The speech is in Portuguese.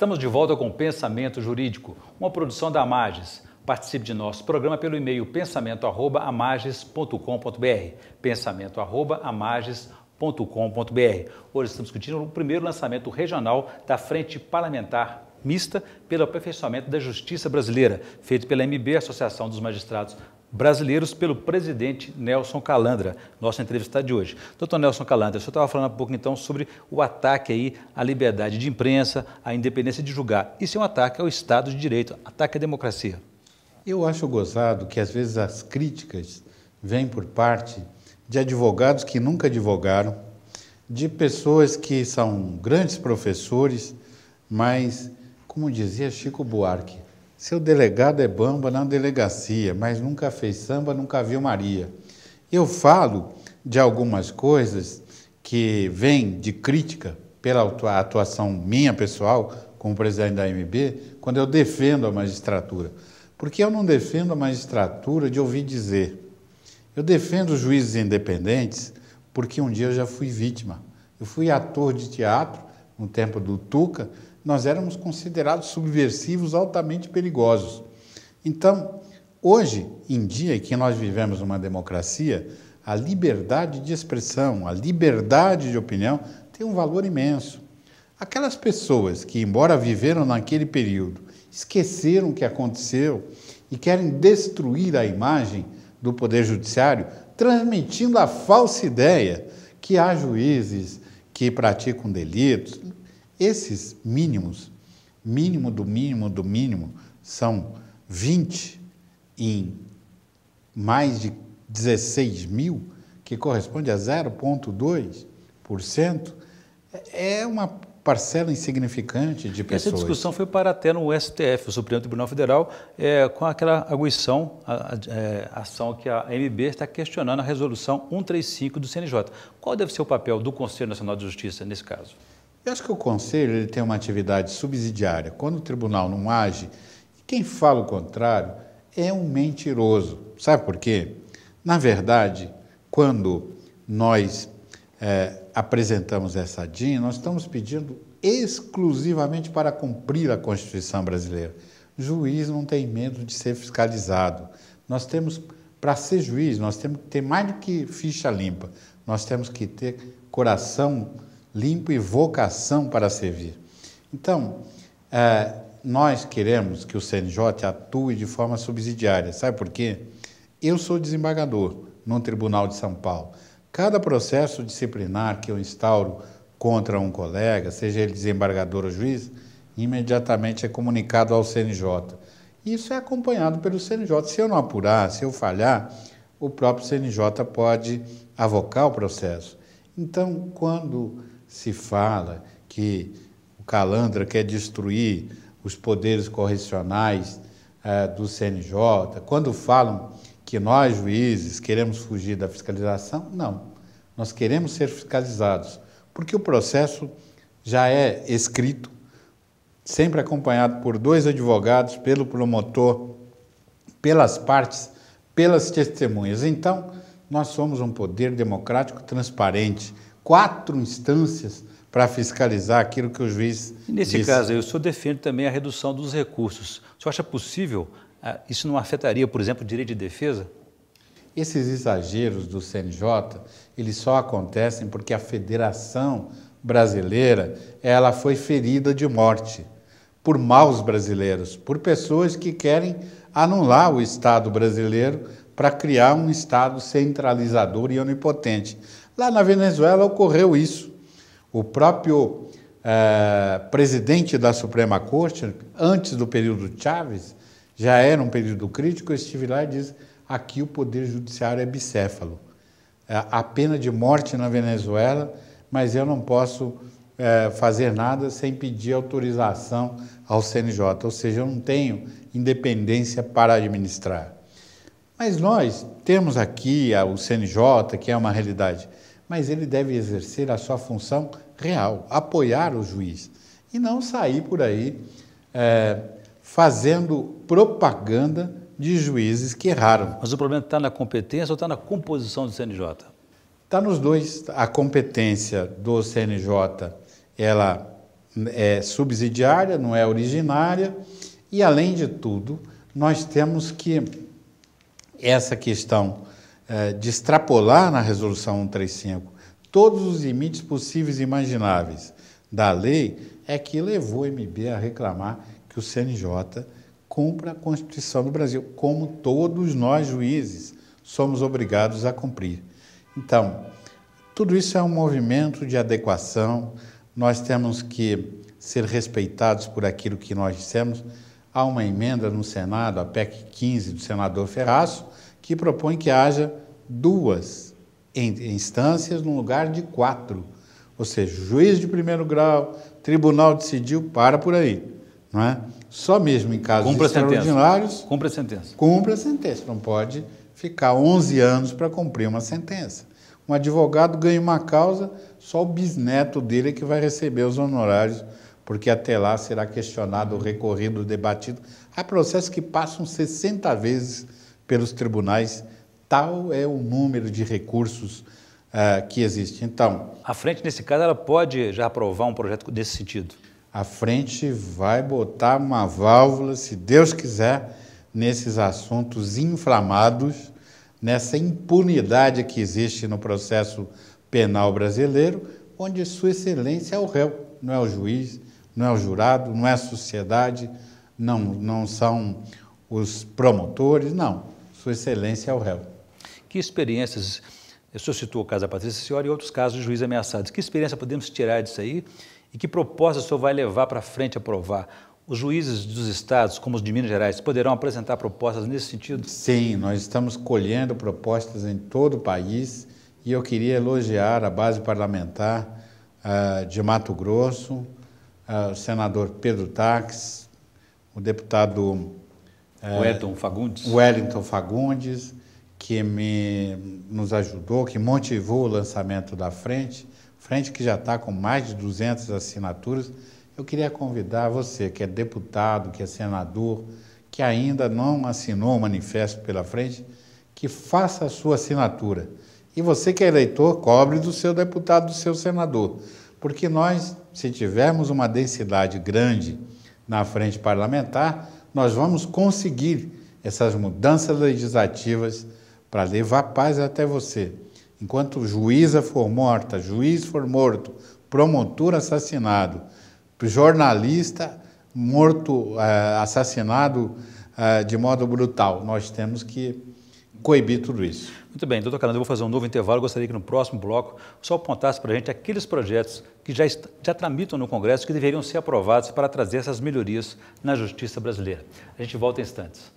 Estamos de volta com Pensamento Jurídico, uma produção da Amages. Participe de nosso programa pelo e-mail pensamento@amages.com.br, pensamento@amages.com.br. Hoje estamos discutindo o primeiro lançamento regional da Frente Parlamentar Mista pelo Aperfeiçoamento da Justiça Brasileira, feito pela MB, Associação dos Magistrados Brasileiros, pelo presidente Nelson Calandra, nosso entrevistado de hoje. Doutor Nelson Calandra, o senhor estava falando um pouco então sobre o ataque aí à liberdade de imprensa, à independência de julgar. Isso é um ataque ao Estado de Direito, ataque à democracia. Eu acho gozado que às vezes as críticas vêm por parte de advogados que nunca advogaram, de pessoas que são grandes professores, mas, como dizia Chico Buarque, seu delegado é bamba na delegacia, mas nunca fez samba, nunca viu Maria. Eu falo de algumas coisas que vêm de crítica pela atuação minha pessoal, como presidente da AMB, quando eu defendo a magistratura. Porque eu não defendo a magistratura de ouvir dizer. Eu defendo os juízes independentes porque um dia eu já fui vítima. Eu fui ator de teatro no tempo do Tuca. Nós éramos considerados subversivos altamente perigosos. Então, hoje em dia que nós vivemos uma democracia, a liberdade de expressão, a liberdade de opinião tem um valor imenso. Aquelas pessoas que, embora viveram naquele período, esqueceram o que aconteceu e querem destruir a imagem do Poder Judiciário, transmitindo a falsa ideia que há juízes que praticam delitos. Esses mínimos, mínimo do mínimo, são 20 em mais de 16 mil, que corresponde a 0,2%, é uma parcela insignificante de pessoas. Essa discussão foi para até no STF, o Supremo Tribunal Federal, com aquela arguição, a ação que a AMB está questionando a resolução 135 do CNJ. Qual deve ser o papel do Conselho Nacional de Justiça nesse caso? Eu acho que o Conselho ele tem uma atividade subsidiária. Quando o tribunal não age, quem fala o contrário é um mentiroso. Sabe por quê? Na verdade, quando nós apresentamos essa DIN, nós estamos pedindo exclusivamente para cumprir a Constituição brasileira. O juiz não tem medo de ser fiscalizado. Nós temos, para ser juiz, nós temos que ter mais do que ficha limpa. Nós temos que ter coração limpo e vocação para servir. Então, nós queremos que o CNJ atue de forma subsidiária. Sabe por quê? Eu sou desembargador no Tribunal de São Paulo. Cada processo disciplinar que eu instauro contra um colega, seja ele desembargador ou juiz, imediatamente é comunicado ao CNJ. Isso é acompanhado pelo CNJ. Se eu não apurar, se eu falhar, o próprio CNJ pode avocar o processo. Então, quando se fala que o Calandra quer destruir os poderes correcionais do CNJ, quando falam que nós, juízes, queremos fugir da fiscalização, não. Nós queremos ser fiscalizados, porque o processo já é escrito, sempre acompanhado por 2 advogados, pelo promotor, pelas partes, pelas testemunhas. Então, nós somos um poder democrático transparente, 4 instâncias para fiscalizar aquilo que o juiz e nesse disse. caso, o senhor defende também a redução dos recursos. O senhor acha possível? Isso não afetaria, por exemplo, o direito de defesa? Esses exageros do CNJ, eles só acontecem porque a Federação Brasileira ela foi ferida de morte por maus brasileiros, por pessoas que querem anular o Estado brasileiro para criar um Estado centralizador e onipotente. Lá na Venezuela ocorreu isso. O próprio presidente da Suprema Corte, antes do período Chávez, já era um período crítico, eu estive lá e disse, aqui o Poder Judiciário é bicéfalo. A pena de morte na Venezuela, mas eu não posso fazer nada sem pedir autorização ao CNJ, ou seja, eu não tenho independência para administrar. Mas nós temos aqui o CNJ, que é uma realidade, mas ele deve exercer a sua função real, apoiar o juiz, e não sair por aí fazendo propaganda de juízes que erraram. Mas o problema está na competência ou está na composição do CNJ? Está nos dois. A competência do CNJ, ela é subsidiária, não é originária, e, além de tudo, nós temos que essa questão de extrapolar na Resolução 135 todos os limites possíveis e imagináveis da lei é que levou o MB a reclamar que o CNJ cumpra a Constituição do Brasil, como todos nós juízes somos obrigados a cumprir. Então, tudo isso é um movimento de adequação, nós temos que ser respeitados por aquilo que nós dissemos. Há uma emenda no Senado, a PEC 15 do senador Ferraço, que propõe que haja 2 instâncias no lugar de 4. Ou seja, juiz de primeiro grau, tribunal decidiu, para por aí. Não é? Só mesmo em casos extraordinários... Cumpre a sentença. Cumpre a sentença. Não pode ficar 11 anos para cumprir uma sentença. Um advogado ganha uma causa, só o bisneto dele é que vai receber os honorários, porque até lá será questionado, recorrido, debatido. Há processos que passam 60 vezes pelos tribunais, tal é o número de recursos que existe. Então, a frente, nesse caso, ela pode já aprovar um projeto desse sentido? A frente vai botar uma válvula, se Deus quiser, nesses assuntos inflamados, nessa impunidade que existe no processo penal brasileiro, onde Sua Excelência é o réu, não é o juiz, não é o jurado, não é a sociedade, não são os promotores, não. Sua Excelência é o réu. Que experiências, o senhor citou o caso da Patrícia Ciori e outros casos de juízes ameaçados, que experiência podemos tirar disso aí e que proposta o senhor vai levar para frente a aprovar? Os juízes dos estados, como os de Minas Gerais, poderão apresentar propostas nesse sentido? Sim, nós estamos colhendo propostas em todo o país e eu queria elogiar a base parlamentar de Mato Grosso, o senador Pedro Taques, o deputado Wellington Fagundes, que nos ajudou, que motivou o lançamento da frente que já está com mais de 200 assinaturas. Eu queria convidar você, que é deputado, que é senador, que ainda não assinou o manifesto pela frente, que faça a sua assinatura. E você que é eleitor, cobre do seu deputado, do seu senador. Porque nós, se tivermos uma densidade grande na frente parlamentar, nós vamos conseguir essas mudanças legislativas para levar paz até você. Enquanto juíza for morta, juiz for morto, promotor assassinado, jornalista morto, assassinado de modo brutal, nós temos que coibir tudo isso. Muito bem, doutor Carlos, eu vou fazer um novo intervalo. Eu gostaria que no próximo bloco o senhor apontasse para a gente aqueles projetos que já tramitam no Congresso que deveriam ser aprovados para trazer essas melhorias na justiça brasileira. A gente volta em instantes.